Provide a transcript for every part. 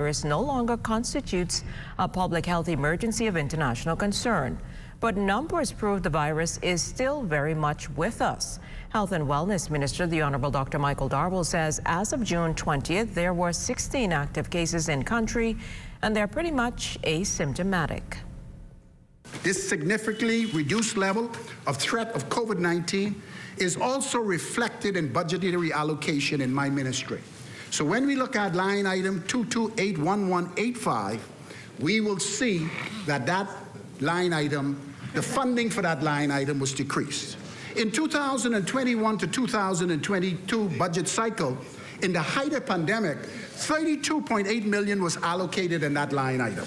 virus no longer constitutes a public health emergency of international concern. But numbers prove the virus is still very much with us. Health and Wellness Minister, the Honorable Dr. Michael Darwell, says as of June 20th, there were 16 active cases in country, and they're pretty much asymptomatic. This significantly reduced level of threat of COVID-19 is also reflected in budgetary allocation in my ministry. So when we look at line item 2281185, we will see that that line item, the funding for that line item was decreased. In 2021 to 2022 budget cycle, in the height of pandemic, $32.8 million was allocated in that line item.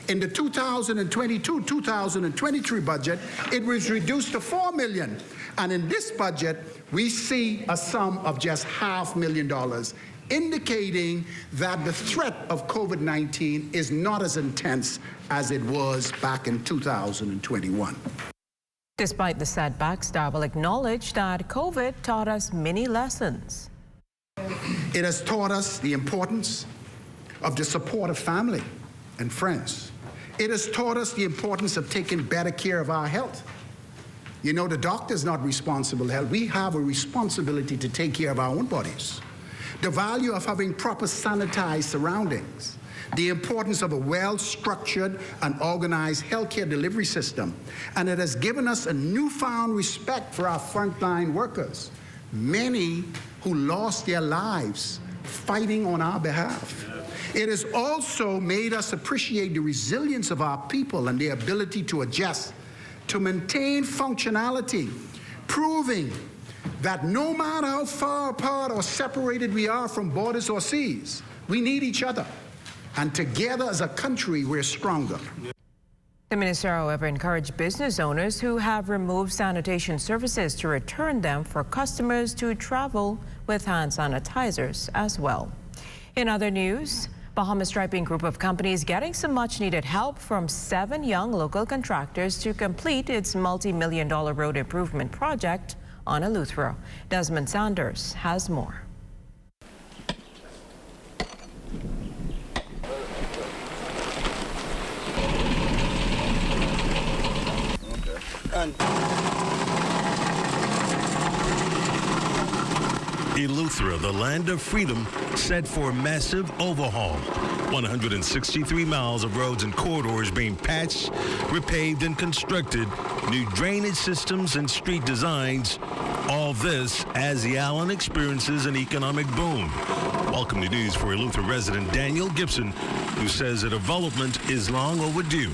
In the 2022-2023 budget, it was reduced to $4 million. And in this budget, we see a sum of just $500,000, indicating that the threat of COVID-19 is not as intense as it was back in 2021. Despite the setbacks, Darwell acknowledged that COVID taught us many lessons. It has taught us the importance of the support of family and friends. It has taught us the importance of taking better care of our health. You know, the doctor's not responsible for health. We have a responsibility to take care of our own bodies. The value of having proper sanitized surroundings. The importance of a well-structured and organized healthcare delivery system. And it has given us a newfound respect for our frontline workers, many who lost their lives fighting on our behalf. It has also made us appreciate the resilience of our people and their ability to adjust, to maintain functionality, proving that no matter how far apart or separated we are from borders or seas, we need each other. And together as a country, we're stronger. The minister, however, encouraged business owners who have removed sanitation services to return them for customers to travel with hand sanitizers as well. In other news, Bahamas Striping Group of companies getting some much-needed help from 7 young local contractors to complete its multi-million-dollar road improvement project on Eleuthera. Desmond Sanders has more. Eleuthera, the land of freedom, set for massive overhaul. 163 miles of roads and corridors being patched, repaved, and constructed. New drainage systems and street designs. All this as the island experiences an economic boom. Welcome to news for Eleuthera resident Daniel Gibson, who says the development is long overdue.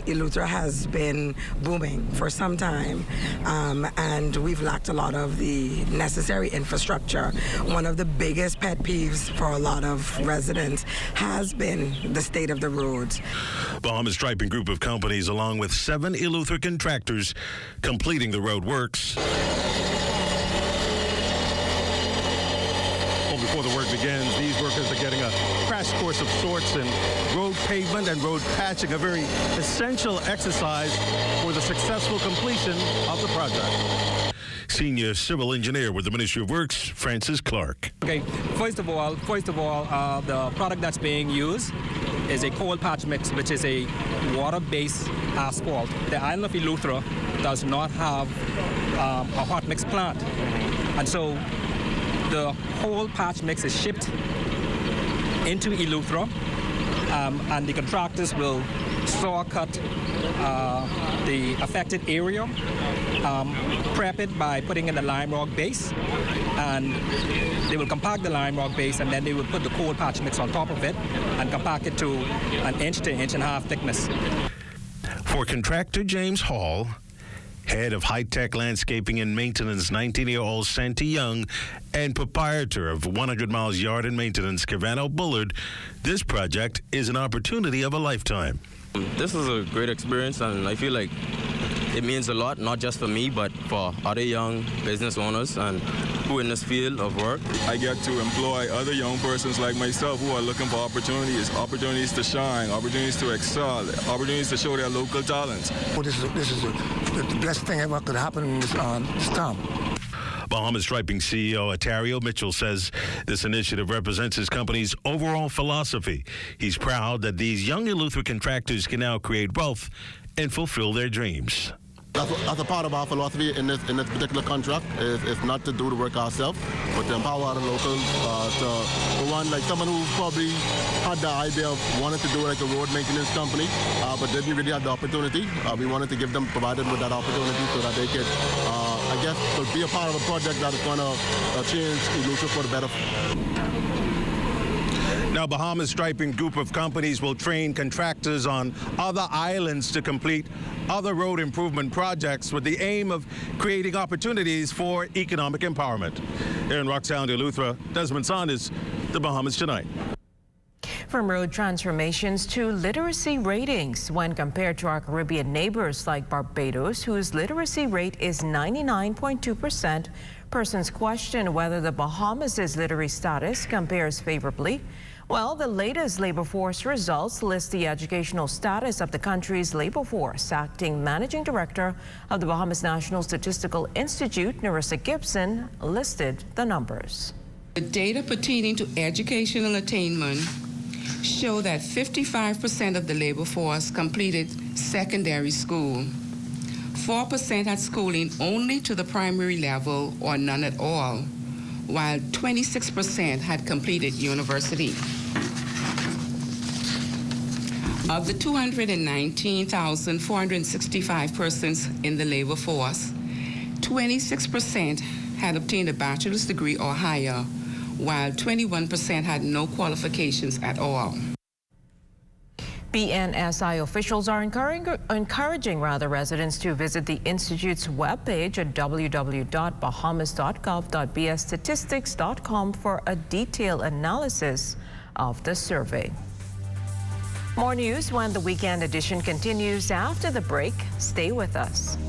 Eleuthera has been booming for some time, and we've lacked a lot of the necessary infrastructure. One of the biggest pet peeves for a lot of residents has been the state of the roads. Bahamas Striping Group of companies, along with 7 Eleuthera contractors, completing the road works. Before the work begins, these workers are getting a crash course of sorts in road pavement and road patching, a very essential exercise for the successful completion of the project. Senior Civil Engineer with the Ministry of Works, Francis Clark. Okay, first of all, the product that's being used is a coal patch mix, which is a water-based asphalt. The island of Eleuthera does not have a hot mix plant, and so the whole patch mix is shipped into Eleuthera, and the contractors will saw cut the affected area, prep it by putting in the lime rock base, and they will compact the lime rock base, and then they will put the coal patch mix on top of it and compact it to an inch to inch and a half thickness. For contractor James Hall, head of high-tech landscaping and maintenance, 19-year-old Santi Young, and proprietor of 100 Miles Yard and Maintenance, Cavano Bullard, this project is an opportunity of a lifetime. This is a great experience, and I feel like it means a lot, not just for me, but for other young business owners and who in this field of work. I get to employ other young persons like myself who are looking for opportunities to shine, opportunities to excel, opportunities to show their local talents. Well, this is the best thing ever could happen in this town. Bahamas Striping CEO Atario Mitchell says this initiative represents his company's overall philosophy. He's proud that these young Eleuthera contractors can now create wealth and fulfill their dreams. That's a part of our philosophy in this particular contract is not to do the work ourselves, but to empower the locals. For one, like someone who probably had the idea of wanting to do like a road maintenance company, but didn't really have the opportunity. We wanted to provide them with that opportunity so that they could, I guess, to be a part of a project that is going to change Eleuthera for the better. Now, Bahamas Striping group of companies will train contractors on other islands to complete other road improvement projects with the aim of creating opportunities for economic empowerment. Here in Rock Sound, Eleuthera, Desmond Saunders, The Bahamas Tonight. From road transformations to literacy ratings, when compared to our Caribbean neighbors like Barbados, whose literacy rate is 99.2%, persons question whether the Bahamas' literary status compares favorably. Well, the latest labor force results list the educational status of the country's labor force. Acting Managing Director of the Bahamas National Statistical Institute, Narissa Gibson, listed the numbers. The data pertaining to educational attainment show that 55% of the labor force completed secondary school. 4% had schooling only to the primary level or none at all, while 26% had completed university. Of the 219,465 persons in the labor force, 26% had obtained a bachelor's degree or higher, while 21% had no qualifications at all. BNSI officials are encouraging residents to visit the Institute's webpage at www.bahamas.gov.bsstatistics.com for a detailed analysis of the survey. More news when the weekend edition continues after the break. Stay with us.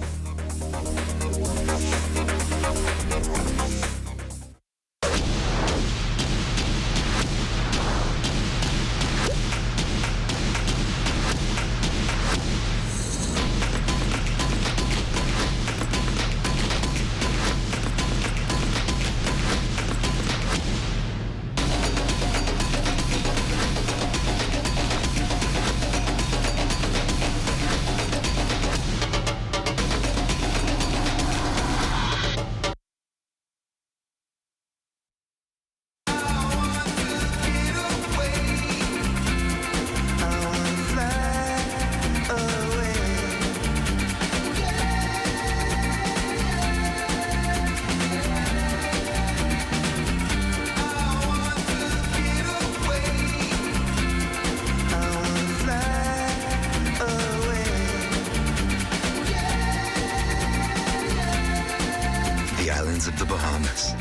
Of the Bahamas.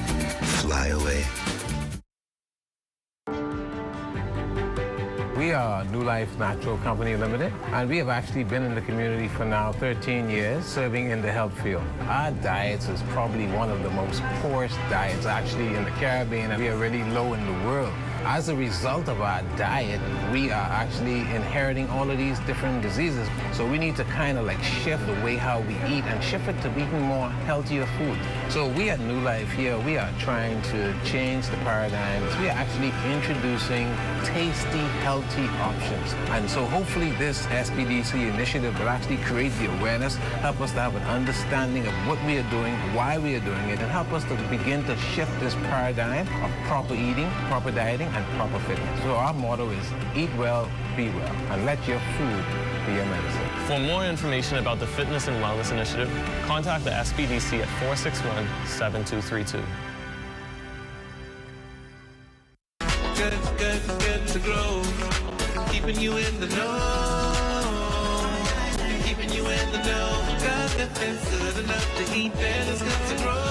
Fly away. We are New Life Natural Company Limited, and we have actually been in the community for now 13 years, serving in the health field. Our diets is probably one of the most poorest diets actually in the Caribbean, and we are really low in the world. As a result of our diet, we are actually inheriting all of these different diseases. So we need to kind of like shift the way how we eat and shift it to eating more healthier food. So we at New Life here, we are trying to change the paradigms. We are actually introducing tasty, healthy options. And so hopefully this SPDC initiative will actually create the awareness, help us to have an understanding of what we are doing, why we are doing it, and help us to begin to shift this paradigm of proper eating, proper dieting, and proper fitness. So our motto is eat well, be well, and let your food be your medicine. For more information about the Fitness and Wellness Initiative, contact the SPDC at 461-7232. Good to grow, keeping you in the know, keeping you in the know. God, that's good enough to eat, then it's good to grow.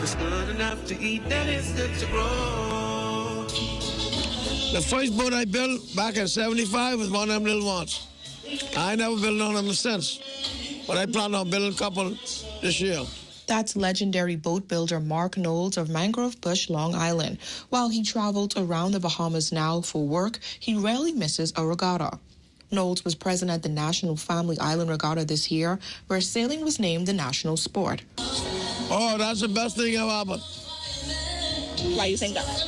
It's good enough to eat, then it's good to grow. The first boat I built back in '75 was one of them little ones. I never built none of them since, but I plan on building a couple this year. That's legendary boat builder Mark Knowles of Mangrove Bush, Long Island. While he travels around the Bahamas now for work, he rarely misses a regatta. Knowles was present at the National Family Island Regatta this year, where sailing was named the national sport. Oh, that's the best thing ever happened. Why you think that?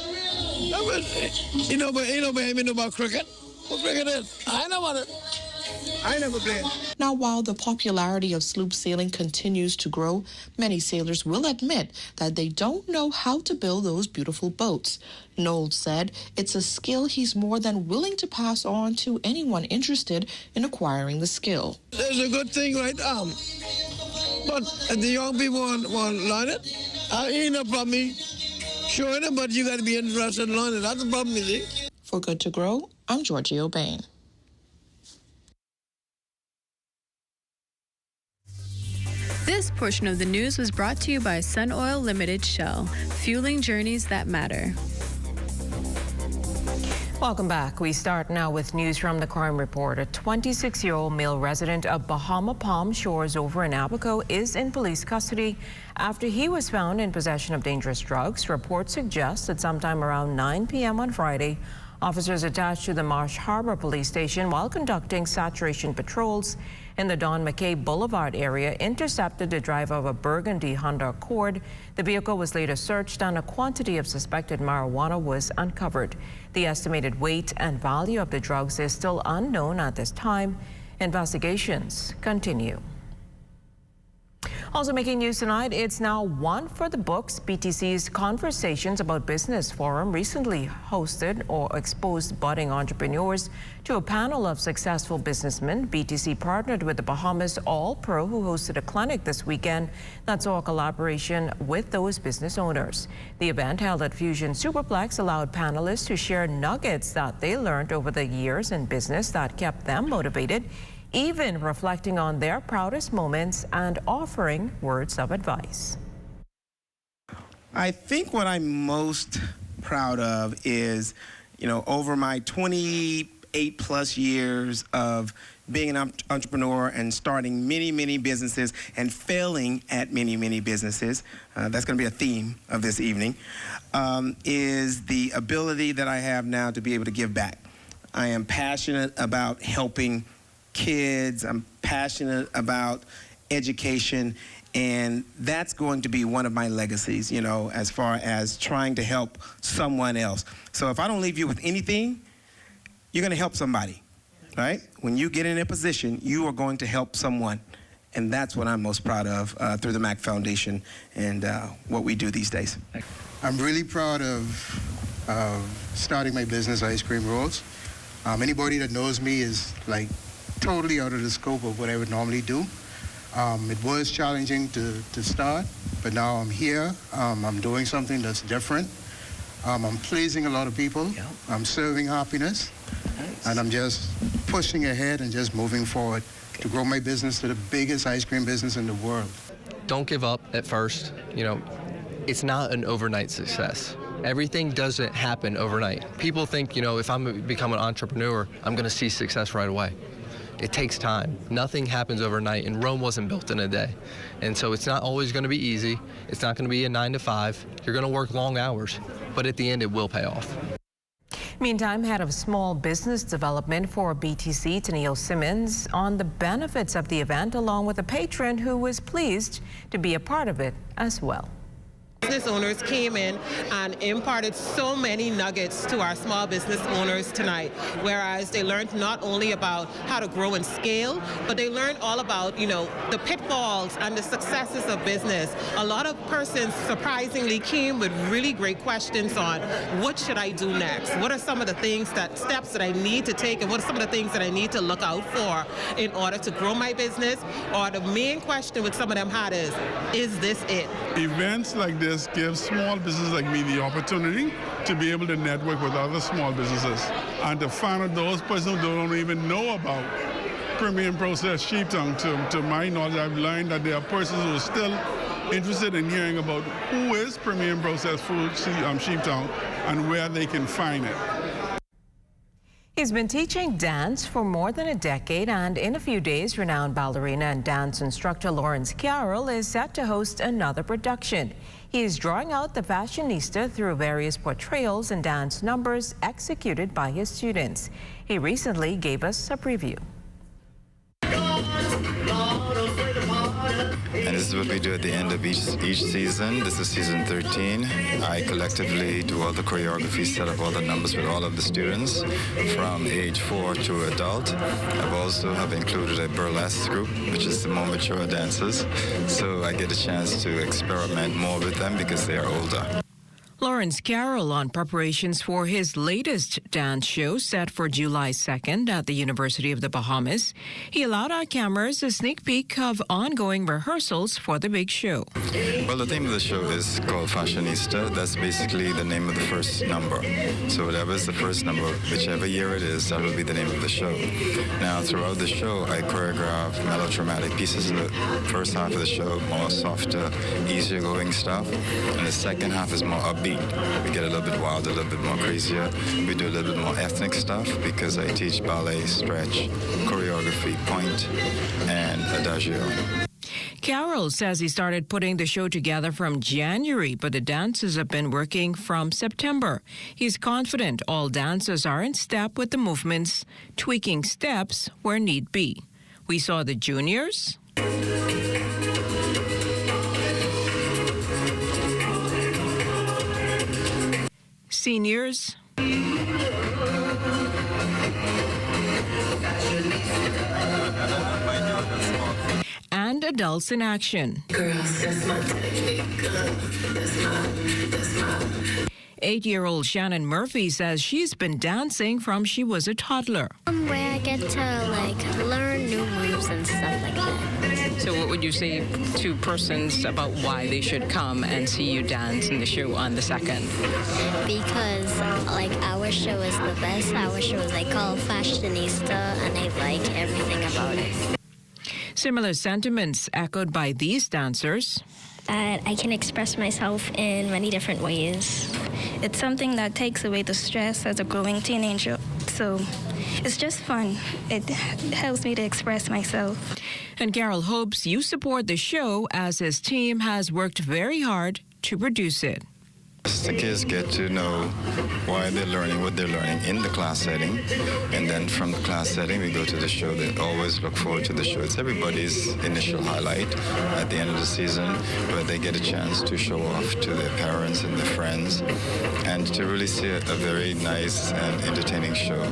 You know, but ain't nobody me know about cricket. What cricket is? I know about it. I never played. Now, while the popularity of sloop sailing continues to grow, many sailors will admit that they don't know how to build those beautiful boats. Knowles said it's a skill he's more than willing to pass on to anyone interested in acquiring the skill. It's a good thing, right? But if the young people want to learn it, ain't no problem me showing it, but you got to be interested in learning it. That's the problem, you see. For Good to Grow, I'm Georgie O'Bain. This portion of the news was brought to you by Sun Oil Limited Shell, fueling journeys that matter. Welcome back. We start now with news from the crime report. A 26-year-old male resident of Bahama Palm Shores over in Abaco is in police custody after he was found in possession of dangerous drugs. Reports suggest that sometime around 9 p.m. on Friday, officers attached to the Marsh Harbor Police Station while conducting saturation patrols in the Don McKay Boulevard area intercepted the driver of a burgundy Honda Accord. The vehicle was later searched and a quantity of suspected marijuana was uncovered. The estimated weight and value of the drugs is still unknown at this time. Investigations continue. Also making news tonight, it's now one for the books. BTC's Conversations About Business Forum recently hosted or exposed budding entrepreneurs to a panel of successful businessmen. BTC partnered with the Bahamas All Pro, who hosted a clinic this weekend that saw a collaboration with those business owners. The event held at Fusion Superplex allowed panelists to share nuggets that they learned over the years in business that kept them motivated, even reflecting on their proudest moments and offering words of advice. I think what I'm most proud of is, over my 28 plus years of being an entrepreneur and starting many, many businesses and failing at many, many businesses, that's going to be a theme of this evening, is the ability that I have now to be able to give back. I am passionate about helping kids. I'm passionate about education, and that's going to be one of my legacies, as far as trying to help someone else. So if I don't leave you with anything, you're going to help somebody, right? When you get in a position, you are going to help someone, and that's what I'm most proud of through the MAC Foundation and what we do these days. I'm really proud of starting my business, Ice Cream Rolls. Anybody that knows me is like totally out of the scope of what I would normally do. It was challenging to start, but now I'm here. I'm doing something that's different. I'm pleasing a lot of people. Yep. I'm serving happiness. Nice. And I'm just pushing ahead and just moving forward to grow my business to the biggest ice cream business in the world. Don't give up at first. It's not an overnight success. Everything doesn't happen overnight. People think, if I'm become an entrepreneur, I'm going to see success right away. It takes time. Nothing happens overnight, and Rome wasn't built in a day. And so it's not always going to be easy. It's not going to be a 9 to 5. You're going to work long hours, but at the end, it will pay off. Meantime, head of small business development for BTC, Tennille Simmons, on the benefits of the event, along with a patron who was pleased to be a part of it as well. Business owners came in and imparted so many nuggets to our small business owners tonight, whereas they learned not only about how to grow and scale, but they learned all about, the pitfalls and the successes of business. A lot of persons surprisingly came with really great questions on what should I do next? What are some of the steps that I need to take, and what are some of the things that I need to look out for in order to grow my business? Or the main question with some of them had is this it? Events like this give small businesses like me the opportunity to be able to network with other small businesses and to find out those persons who don't even know about premium processed sheep tongue. To my knowledge, I've learned that there are persons who are still interested in hearing about who is premium processed food sheep tongue and where they can find it. He's been teaching dance for more than a decade, and in a few days, renowned ballerina and dance instructor Lawrence Carroll is set to host another production. He is drawing out the fashionista through various portrayals and dance numbers executed by his students. He recently gave us a preview. And this is what we do at the end of each season. This is season 13. I collectively do all the choreography, set up all the numbers with all of the students from age 4 to adult. I've also have included a burlesque group, which is the more mature dancers. So I get a chance to experiment more with them because they are older. Lawrence Carroll on preparations for his latest dance show set for July 2nd at the University of the Bahamas. He allowed our cameras a sneak peek of ongoing rehearsals for the big show. Well, the theme of the show is called Fashionista. That's basically the name of the first number. So whatever is the first number, whichever year it is, that will be the name of the show. Now, throughout the show, I choreograph melodramatic pieces in the first half of the show, more softer, easier going stuff. And the second half is more upbeat. We get a little bit wild, a little bit more crazier. We do a little bit more ethnic stuff because I teach ballet, stretch, choreography, point, and adagio. Carroll says he started putting the show together from January, but the dancers have been working from September. He's confident all dancers are in step with the movements, tweaking steps where need be. We saw the juniors, seniors, and adults in action. Girls, that's my technique. That's my. 8-year-old Shannon Murphy says she's been dancing from she was a toddler. Where I get to learn new moves and stuff like that. So what would you say to persons about why they should come and see you dance in the show on the 2nd? Because our show is the best. Our show is called Fashionista, and I like everything about it. Similar sentiments echoed by these dancers. I can express myself in many different ways. It's something that takes away the stress as a growing teenager. So it's just fun. It helps me to express myself. And Carroll hopes you support the show as his team has worked very hard to produce it. The kids get to know why they're learning, what they're learning in the class setting. And then from the class setting, we go to the show. They always look forward to the show. It's everybody's initial highlight at the end of the season, where they get a chance to show off to their parents and their friends and to really see a very nice and entertaining show.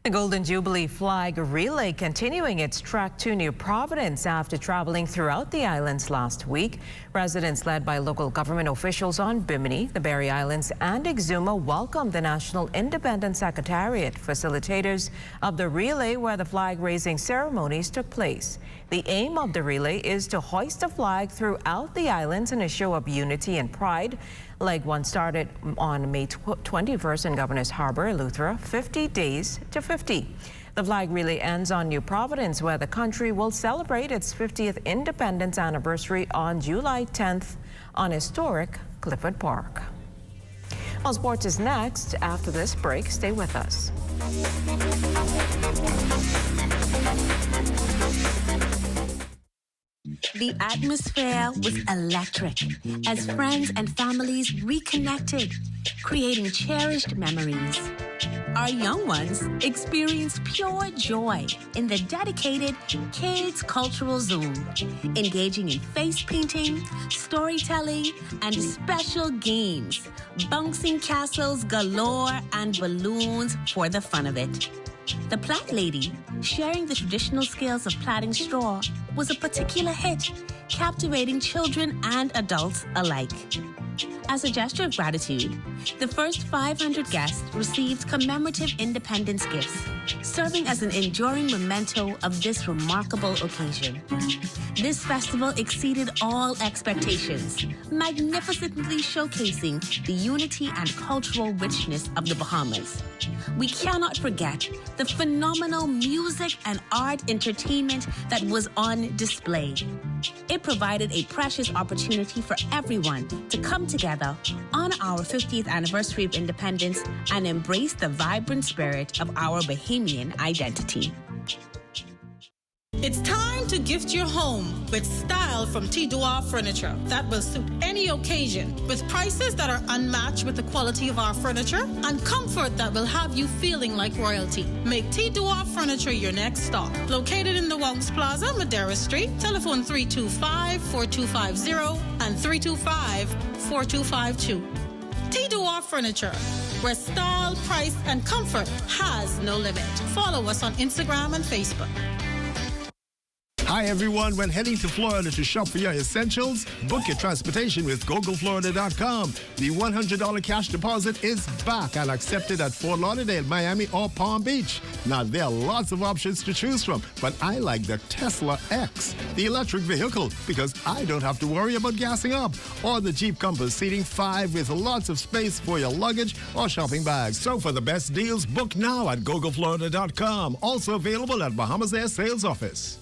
The Golden Jubilee Flag Relay continuing its trek to New Providence after traveling throughout the islands last week. Residents led by local government officials on Bimini, the Berry Islands, and Exuma welcomed the National Independence Secretariat, facilitators of the relay where the flag-raising ceremonies took place. The aim of the relay is to hoist a flag throughout the islands in a show of unity and pride. Leg 1 started on May 21st in Governor's Harbor, Eleuthera, 50 days to 50. The flag relay ends on New Providence, where the country will celebrate its 50th independence anniversary on July 10th on historic Clifford Park. Well, sports is next. After this break, stay with us. The atmosphere was electric as friends and families reconnected, creating cherished memories. Our young ones experienced pure joy in the dedicated Kids Cultural Zone, engaging in face painting, storytelling, and special games, bouncing castles galore and balloons for the fun of it. The Plait Lady, sharing the traditional skills of plaiting straw, was a particular hit, captivating children and adults alike. As a gesture of gratitude, the first 500 guests received commemorative independence gifts, serving as an enduring memento of this remarkable occasion. This festival exceeded all expectations, magnificently showcasing the unity and cultural richness of the Bahamas. We cannot forget the phenomenal music and art entertainment that was on display. It provided a precious opportunity for everyone to come together on our 50th anniversary of independence and embrace the vibrant spirit of our Bahamian identity. It's time to gift your home with style from Tidua Furniture that will suit any occasion, with prices that are unmatched with the quality of our furniture and comfort that will have you feeling like royalty. Make Tidua Furniture your next stop. Located in the Wonks Plaza, Madera Street, telephone 325-4250 and 325-4252. Tidua Furniture, where style, price, and comfort has no limit. Follow us on Instagram and Facebook. Hi everyone, when heading to Florida to shop for your essentials, book your transportation with GoGoFlorida.com. The $100 cash deposit is back and accepted at Fort Lauderdale, Miami, or Palm Beach. Now there are lots of options to choose from, but I like the Tesla X, the electric vehicle, because I don't have to worry about gassing up, or the Jeep Compass seating 5 with lots of space for your luggage or shopping bags. So for the best deals, book now at GoGoFlorida.com. Also available at Bahamas Air Sales Office.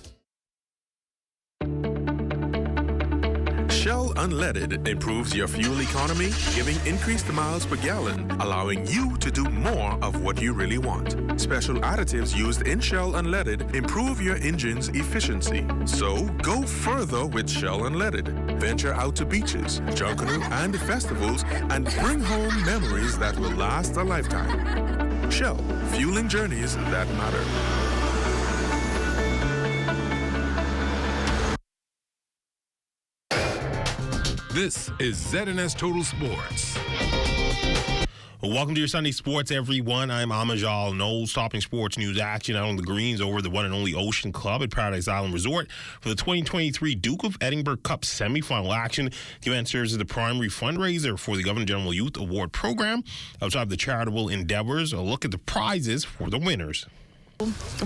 Shell Unleaded improves your fuel economy, giving increased miles per gallon, allowing you to do more of what you really want. Special additives used in Shell Unleaded improve your engine's efficiency. So go further with Shell Unleaded. Venture out to beaches, Junkanoo, and festivals and bring home memories that will last a lifetime. Shell, fueling journeys that matter. This is ZNS Total Sports. Welcome to your Sunday Sports, everyone. I'm Amajal Knowles, topping sports news action out on the greens over the one and only Ocean Club at Paradise Island Resort for the 2023 Duke of Edinburgh Cup semifinal action. The event serves as the primary fundraiser for the Governor General Youth Award Program. Outside of the charitable endeavors, a look at the prizes for the winners.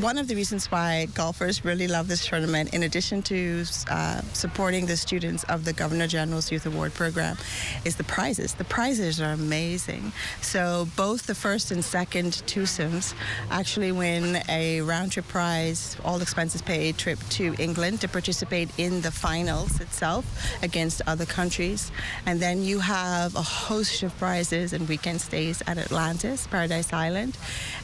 One of the reasons why golfers really love this tournament, in addition to supporting the students of the Governor General's Youth Award Program, is the prizes. The prizes are amazing. So both the first and second twosomes actually win a round-trip prize, all expenses paid, trip to England to participate in the finals itself against other countries. And then you have a host of prizes and weekend stays at Atlantis, Paradise Island.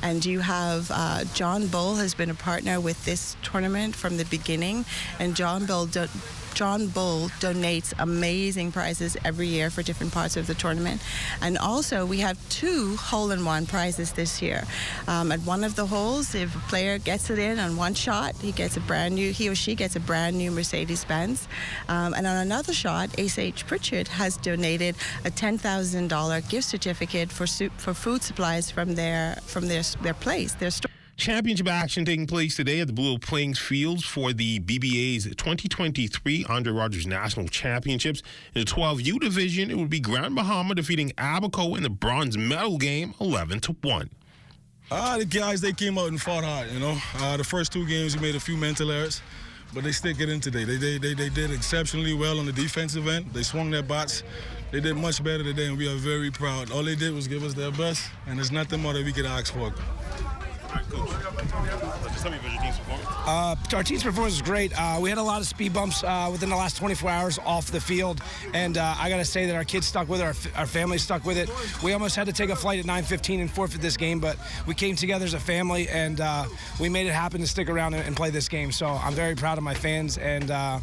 And you have John Bull has been a partner with this tournament from the beginning, and John Bull donates amazing prizes every year for different parts of the tournament. And also we have 2 hole-in-one prizes this year. At one of the holes, if a player gets it in on one shot, he or she gets a brand new Mercedes-Benz. And on another shot, Ace H. Pritchard has donated a $10,000 gift certificate for food supplies from their place, their store. Championship action taking place today at the Blue Playing Fields for the BBA's 2023 Andre Rogers National Championships. In the 12U division, it would be Grand Bahama defeating Abaco in the bronze medal game 11-1. The guys, they came out and fought hard, you know. The first 2 games, we made a few mental errors, but they stick it in today. They did exceptionally well on the defensive end. They swung their bats. They did much better today, and we are very proud. All they did was give us their best, and there's nothing more that we could ask for. All right, Coach. Just tell me about your team's performance. Our team's performance was great. We had a lot of speed bumps within the last 24 hours off the field, and I got to say that our kids stuck with it, our family stuck with it. We almost had to take a flight at 9:15 and forfeit this game, but we came together as a family, and we made it happen to stick around and play this game. So I'm very proud of my fans and our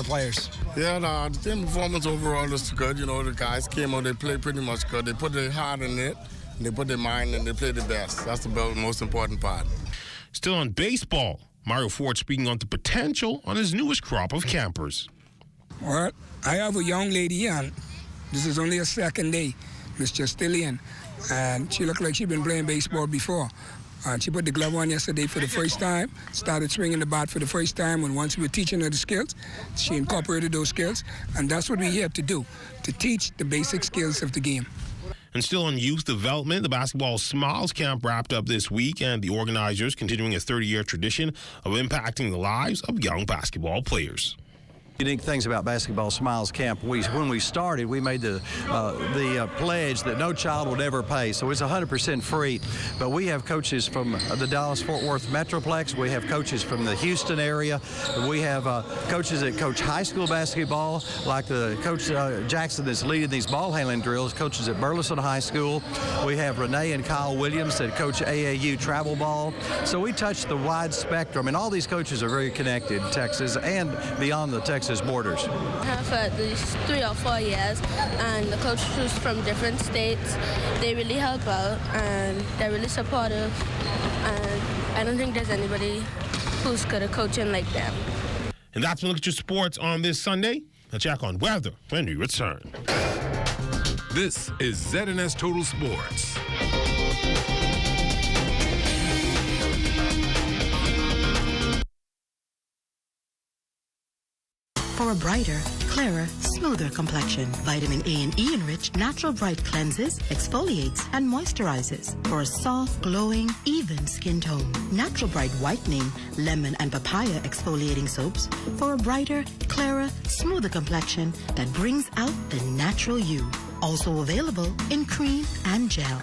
players. Yeah, the team performance overall is good. You know, the guys came out, they played pretty much good. They put their heart in it. They put their mind and they play the best. That's the most important part. Still on baseball, Mario Ford speaking on the potential on his newest crop of campers. Well, I have a young lady on. This is only her second day, Miss Justillian. And she looked like she'd been playing baseball before. She put the glove on yesterday for the first time, started swinging the bat for the first time, and once we were teaching her the skills, she incorporated those skills. And that's what we're here to do, to teach the basic skills of the game. And still on youth development, the Basketball Smiles Camp wrapped up this week, and the organizers continuing a 30-year tradition of impacting the lives of young basketball players. Unique things about Basketball Smiles Camp, when we started, we made the pledge that no child would ever pay, so it's 100% free. But we have coaches from the Dallas-Fort Worth Metroplex. We have coaches from the Houston area. We have coaches that coach high school basketball, like the coach Jackson that's leading these ball handling drills, coaches at Burleson High School. We have Renee and Kyle Williams that coach AAU travel ball. So we touch the wide spectrum, and all these coaches are very connected in Texas and beyond the Texas borders. I have for at least 3 or 4 years, and the coaches from different states, they really help out and they're really supportive, and I don't think there's anybody who's good at coaching like them. And that's a look at your sports on this Sunday. Let's check on weather when we return. This is ZNS Total Sports. For a brighter, clearer, smoother complexion, vitamin A and E enriched Natural Bright cleanses, exfoliates, and moisturizes for a soft, glowing, even skin tone. Natural Bright whitening, lemon and papaya exfoliating soaps for a brighter, clearer, smoother complexion that brings out the natural you. Also available in cream and gel.